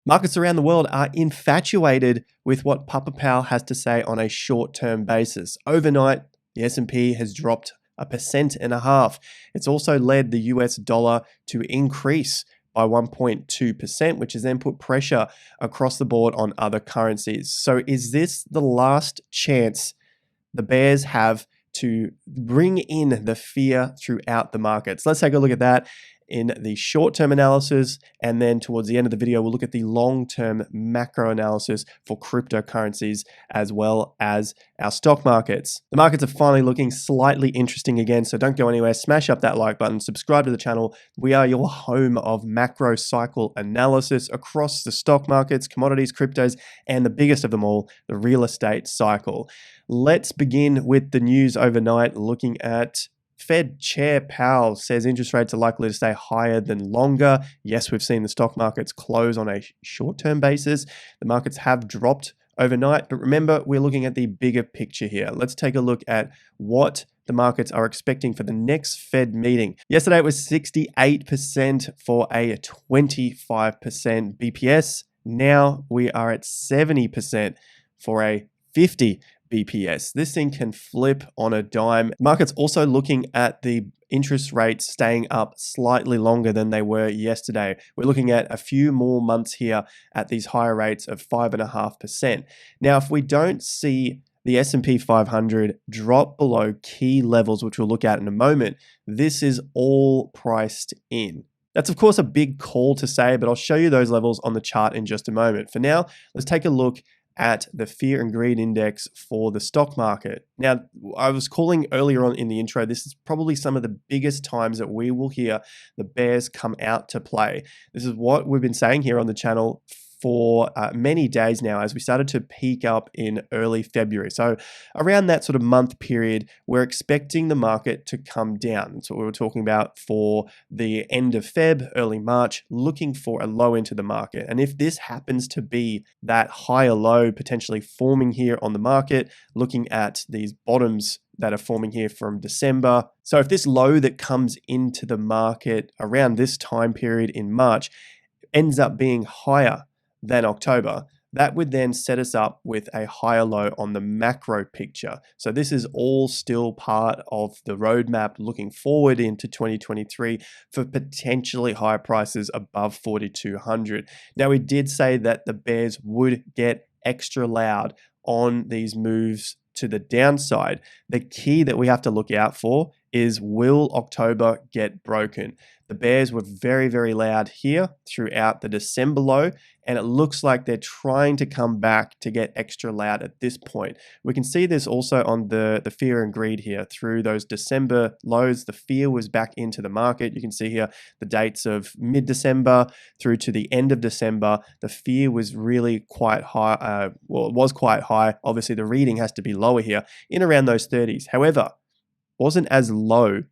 Markets around the world are infatuated with what Papa Powell has to say on a short-term basis. Overnight, the S&P has dropped 1.5%. It's also led the US dollar to increase by 1.2%, which has then put pressure across the board on other currencies. So is this the last chance the bears have to bring in the fear throughout the markets? Let's take a look at that in the short-term analysis, and then towards the end of the video, we'll look at the long-term macro analysis for cryptocurrencies as well as our stock markets. The markets are finally looking slightly interesting again, so don't go anywhere. Smash up that like button, subscribe to the channel. We are your home of macro cycle analysis across the stock markets, commodities, cryptos, and the biggest of them all, the real estate cycle. Let's begin with the news overnight, looking at Fed Chair Powell says interest rates are likely to stay higher than longer. Yes, we've seen the stock markets close on a short-term basis. The markets have dropped overnight, but remember, we're looking at the bigger picture here. Let's take a look at what the markets are expecting for the next Fed meeting. Yesterday, it was 68% for a 25% BPS. Now we are at 70% for a 50 BPS. This thing can flip on a dime. Markets also looking at the interest rates staying up slightly longer than they were yesterday. We're looking at a few more months here at these higher rates of 5.5%. Now, if we don't see the SP 500 drop below key levels, which we'll look at in a moment, this is all priced in. That's of course a big call to say, but I'll show you those levels on the chart in just a moment. For now, let's take a look at the fear and greed index for the stock market. Now, I was calling earlier on in the intro, this is probably some of the biggest times that we will hear the bears come out to play. This is what we've been saying here on the channel for many days now, as we started to peak up in early February. So around that sort of month period, we're expecting the market to come down. That's what we were talking about for the end of Feb, early March, looking for a low into the market. And if this happens to be that higher low potentially forming here on the market, looking at these bottoms that are forming here from December. So if this low that comes into the market around this time period in March ends up being higher than October, that would then set us up with a higher low on the macro picture. So this is all still part of the roadmap looking forward into 2023 for potentially higher prices above 4,200. Now, we did say that the bears would get extra loud on these moves to the downside. The key that we have to look out for is, will October get broken? The bears were very, very loud here throughout the December low, and it looks like they're trying to come back to get extra loud at this point. We can see this also on the fear and greed here through those December lows. The fear was back into the market. You can see here the dates of mid-December through to the end of December. The fear was really quite high. Well, it was quite high. Obviously, the reading has to be lower here in around those 30s. However, wasn't as low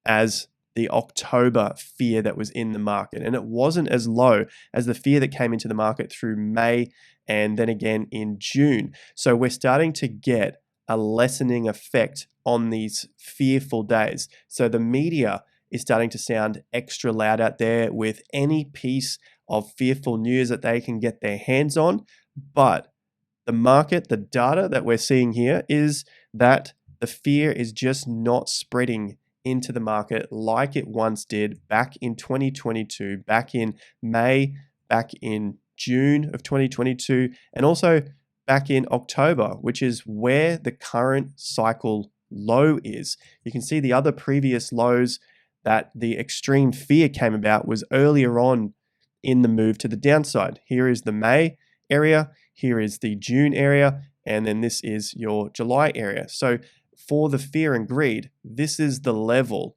as the October fear that was in the market. And it wasn't as low as the fear that came into the market through May and then again in June. So we're starting to get a lessening effect on these fearful days. So the media is starting to sound extra loud out there with any piece of fearful news that they can get their hands on. But the market, the data that we're seeing here is that the fear is just not spreading into the market like it once did back in 2022, back in May, back in June of 2022, and also back in October, which is where the current cycle low is. You can see the other previous lows that the extreme fear came about was earlier on in the move to the downside. Here is the May area, here is the June area, and then this is your July area. So for the fear and greed, this is the level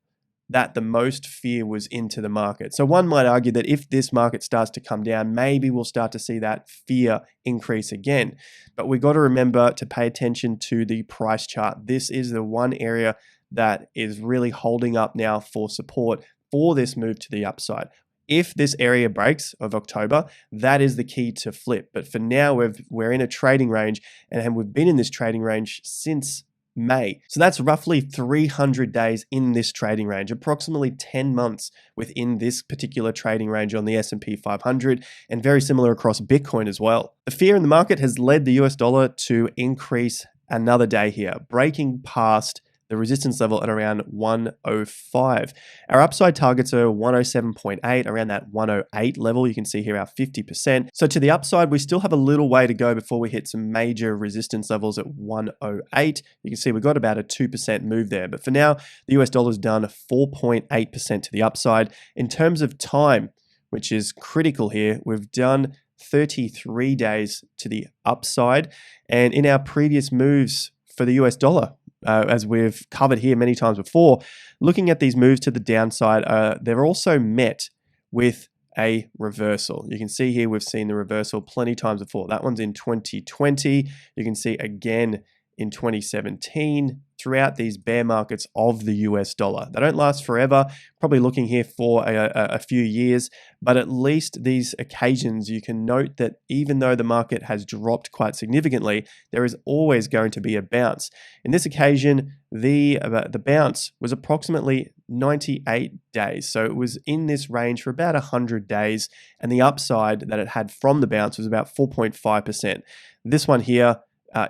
that the most fear was into the market. So one might argue that if this market starts to come down, maybe we'll start to see that fear increase again. But we've got to remember to pay attention to the price chart. This is the one area that is really holding up now for support for this move to the upside. If this area breaks of October, that is the key to flip. But for now, we're in a trading range, and we've been in this trading range since May. So that's roughly 300 days in this trading range, approximately 10 months within this particular trading range on the S&P 500, and very similar across Bitcoin as well. The fear in the market has led the US dollar to increase another day here, breaking past the resistance level at around 105. Our upside targets are 107.8, around that 108 level. You can see here our 50%. So to the upside, we still have a little way to go before we hit some major resistance levels at 108. You can see we've got about a 2% move there. But for now, the US dollar's done 4.8% to the upside. In terms of time, which is critical here, we've done 33 days to the upside. And in our previous moves for the US dollar, as we've covered here many times before, looking at these moves to the downside, they're also met with a reversal. You can see here we've seen the reversal plenty times before. That one's in 2020. You can see again in 2017 throughout these bear markets of the US dollar. They don't last forever, probably looking here for a few years, but at least these occasions you can note that even though the market has dropped quite significantly, there is always going to be a bounce. In this occasion, the bounce was approximately 98 days. So it was in this range for about 100 days, and the upside that it had from the bounce was about 4.5%. This one here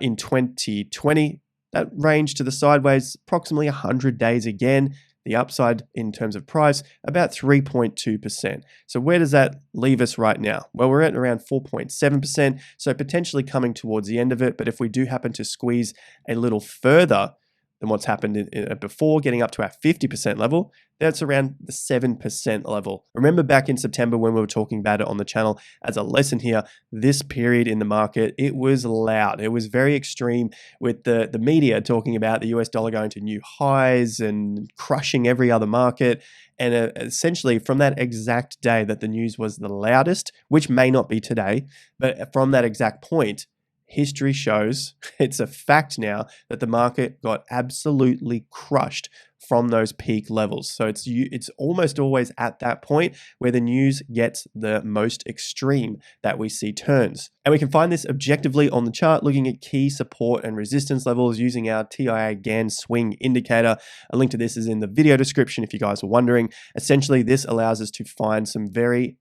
in 2020, that range to the sideways, approximately 100 days again. The upside in terms of price, about 3.2%. So where does that leave us right now? Well, we're at around 4.7%, so potentially coming towards the end of it. But if we do happen to squeeze a little further than what's happened before, getting up to our 50% level, that's around the 7% level. Remember back in September when we were talking about it on the channel, as a lesson here, this period in the market, it was loud. It was very extreme with the media talking about the US dollar going to new highs and crushing every other market. And essentially from that exact day that the news was the loudest, which may not be today, but from that exact point, history shows, it's a fact now, that the market got absolutely crushed from those peak levels. So it's almost always at that point where the news gets the most extreme that we see turns. And we can find this objectively on the chart, looking at key support and resistance levels using our TIA Gann swing indicator. A link to this is in the video description if you guys are wondering. Essentially, this allows us to find some very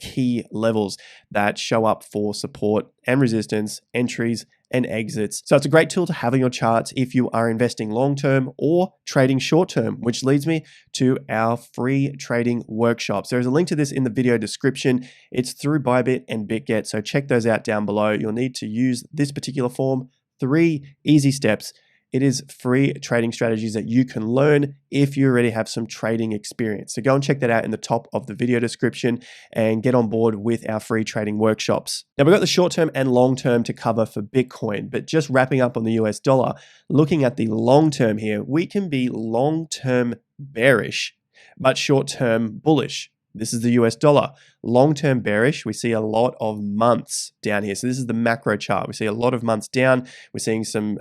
key levels that show up for support and resistance, entries and exits. So it's a great tool to have in your charts if you are investing long-term or trading short-term, which leads me to our free trading workshops. There's a link to this in the video description. It's through Bybit and BitGet, so check those out down below. You'll need to use this particular form, 3 easy steps. It is free trading strategies that you can learn if you already have some trading experience. So go and check that out in the top of the video description and get on board with our free trading workshops. Now we've got the short term and long term to cover for Bitcoin, but just wrapping up on the US dollar, looking at the long term here, we can be long term bearish, but short term bullish. This is the US dollar. Long-term bearish, we see a lot of months down here. So this is the macro chart. We see a lot of months down. We're seeing some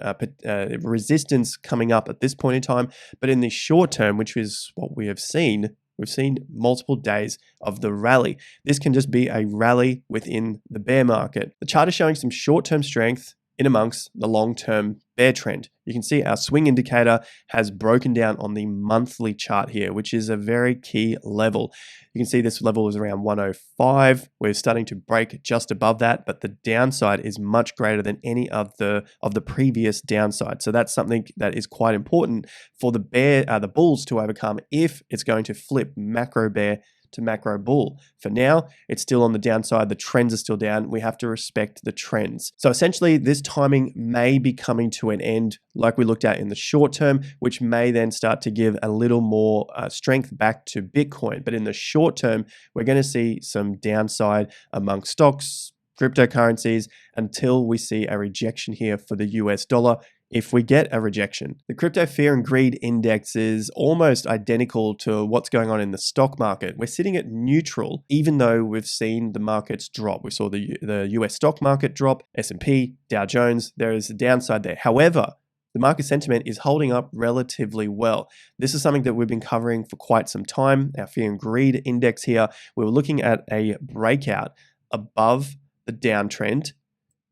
resistance coming up at this point in time. But in the short term, which is what we have seen, we've seen multiple days of the rally. This can just be a rally within the bear market. The chart is showing some short-term strength in amongst the long-term bear trend. You can see our swing indicator has broken down on the monthly chart here, which is a very key level. You can see this level is around 105. We're starting to break just above that, but the downside is much greater than any of the previous downside. So that's something that is quite important for the bulls to overcome if it's going to flip macro bear to macro bull. For now, it's still on the downside. The trends are still down. We have to respect the trends. So essentially, this timing may be coming to an end like we looked at in the short term, which may then start to give a little more strength back to Bitcoin. But in the short term, we're going to see some downside among stocks, cryptocurrencies, until we see a rejection here for the US dollar. If we get a rejection, the crypto fear and greed index is almost identical to what's going on in the stock market. We're sitting at neutral, even though we've seen the markets drop. We saw the US stock market drop, S&P, Dow Jones. There is a downside there. However, the market sentiment is holding up relatively well. This is something that we've been covering for quite some time. Our fear and greed index here, we were looking at a breakout above the downtrend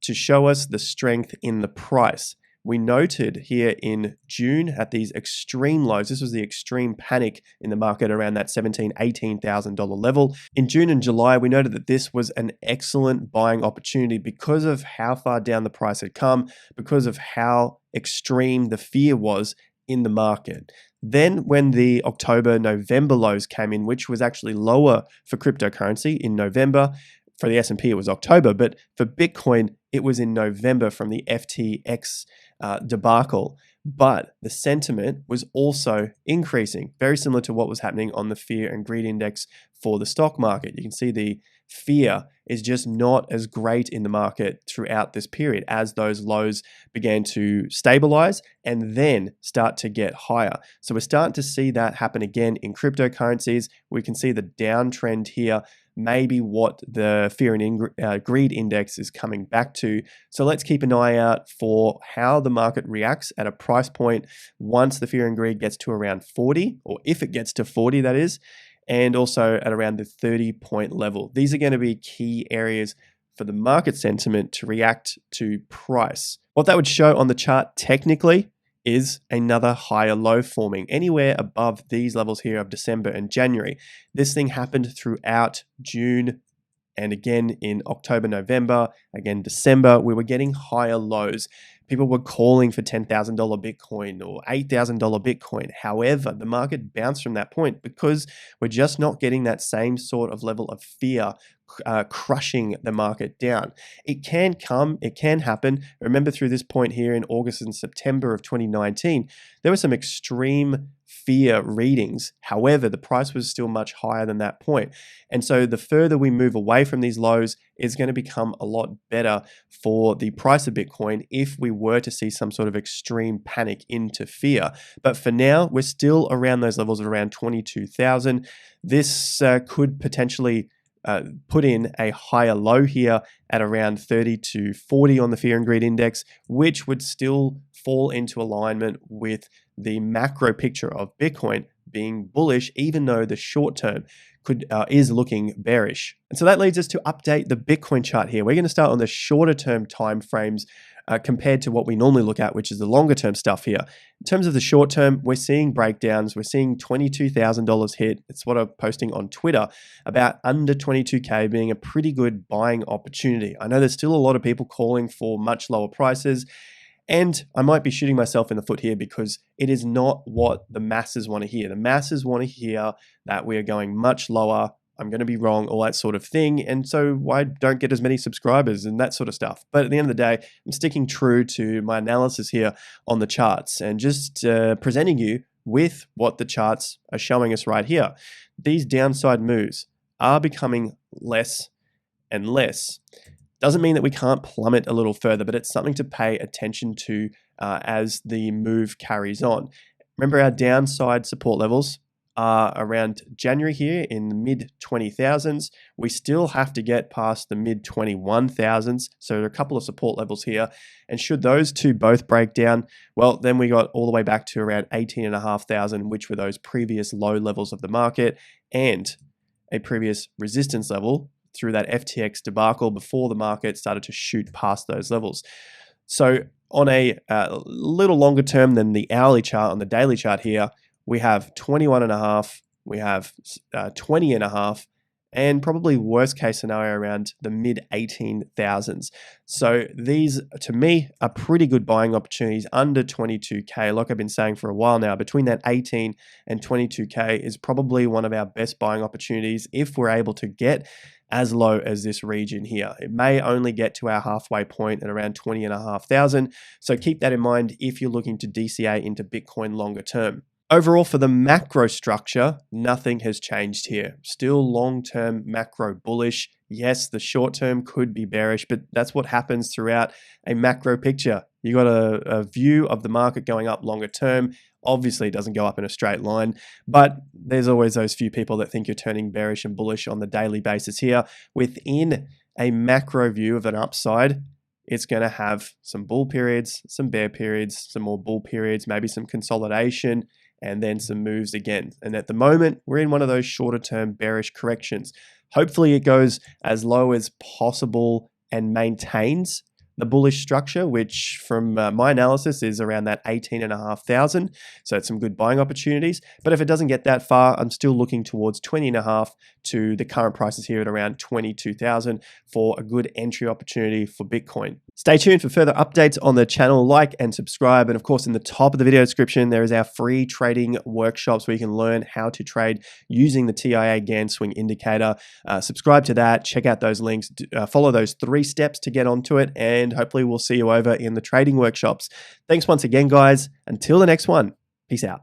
to show us the strength in the price. we noted here in June at these extreme lows. This was the extreme panic in the market around that $17,000, $18,000 level. In June and July, we noted that this was an excellent buying opportunity because of how far down the price had come, because of how extreme the fear was in the market. Then when the October, November lows came in, which was actually lower for cryptocurrency in November. For the S&P, it was October, but for Bitcoin, it was in November from the FTX debacle. But the sentiment was also increasing, very similar to what was happening on the fear and greed index for the stock market. You can see the fear is just not as great in the market throughout this period as those lows began to stabilize and then start to get higher. So we're starting to see that happen again in cryptocurrencies. We can see the downtrend here, maybe what the fear and greed index is coming back to. So let's keep an eye out for how the market reacts at a price point once the fear and greed gets to around 40, or if it gets to 40, that is, and also at around the 30-point level. These are going to be key areas for the market sentiment to react to price. What that would show on the chart technically is another higher low forming anywhere above these levels here of December and January. This thing happened throughout June and again in October, November, again December. We were getting higher lows. People were calling for $10,000 Bitcoin or $8,000 Bitcoin. However, the market bounced from that point because we're just not getting that same sort of level of fear crushing the market down. It can come, it can happen. Remember, through this point here in August and September of 2019, there were some extreme fear readings. However, the price was still much higher than that point. And so the further we move away from these lows, it's going to become a lot better for the price of Bitcoin if we were to see some sort of extreme panic into fear. But for now, we're still around those levels of around 22,000. This could potentially put in a higher low here at around 30 to 40 on the fear and greed index, which would still fall into alignment with the macro picture of Bitcoin being bullish, even though the short term is looking bearish. And so that leads us to update the Bitcoin chart here. We're going to start on the shorter term time frames compared to what we normally look at, which is the longer term stuff here. In terms of the short term, we're seeing breakdowns. We're seeing $22,000 hit. It's what I'm posting on Twitter about under 22K being a pretty good buying opportunity. I know there's still a lot of people calling for much lower prices, and I might be shooting myself in the foot here because it is not what the masses want to hear. The masses want to hear that we are going much lower. I'm going to be wrong, all that sort of thing. And so I don't get as many subscribers and that sort of stuff. But at the end of the day, I'm sticking true to my analysis here on the charts and just presenting you with what the charts are showing us right here. These downside moves are becoming less and less. Doesn't mean that we can't plummet a little further, but it's something to pay attention to as the move carries on. Remember, our downside support levels are around January here in the mid 20,000s. We still have to get past the mid 21,000s. So there are a couple of support levels here. And should those two both break down, well, then we got all the way back to around 18,500, which were those previous low levels of the market and a previous resistance level through that FTX debacle before the market started to shoot past those levels. So on a little longer term than the hourly chart, on the daily chart here, we have 21.5, we have 20.5, and probably worst case scenario around the mid 18,000s. So these, to me, are pretty good buying opportunities under 22K. Like I've been saying for a while now, between that 18 and 22K is probably one of our best buying opportunities if we're able to get as low as this region here. It may only get to our halfway point at around 20,500. So keep that in mind if you're looking to DCA into Bitcoin longer term. Overall, for the macro structure, nothing has changed here. Still long-term macro bullish. Yes, the short-term could be bearish, but that's what happens throughout a macro picture. You got a view of the market going up longer term. Obviously, it doesn't go up in a straight line, but there's always those few people that think you're turning bearish and bullish on the daily basis here. Within a macro view of an upside, it's going to have some bull periods, some bear periods, some more bull periods, maybe some consolidation, and then some moves again. And at the moment, we're in one of those shorter term bearish corrections. Hopefully it goes as low as possible and maintains the bullish structure, which from my analysis is around that 18,500. So it's some good buying opportunities. But if it doesn't get that far, I'm still looking towards 20.5 to the current prices here at around 22,000 for a good entry opportunity for Bitcoin. Stay tuned for further updates on the channel. Like and subscribe. And of course, in the top of the video description, there is our free trading workshops where you can learn how to trade using the TIA Gann swing indicator. Subscribe to that. Check out those links. Follow those 3 steps to get onto it. And hopefully we'll see you over in the trading workshops. Thanks once again, guys. Until the next one, peace out.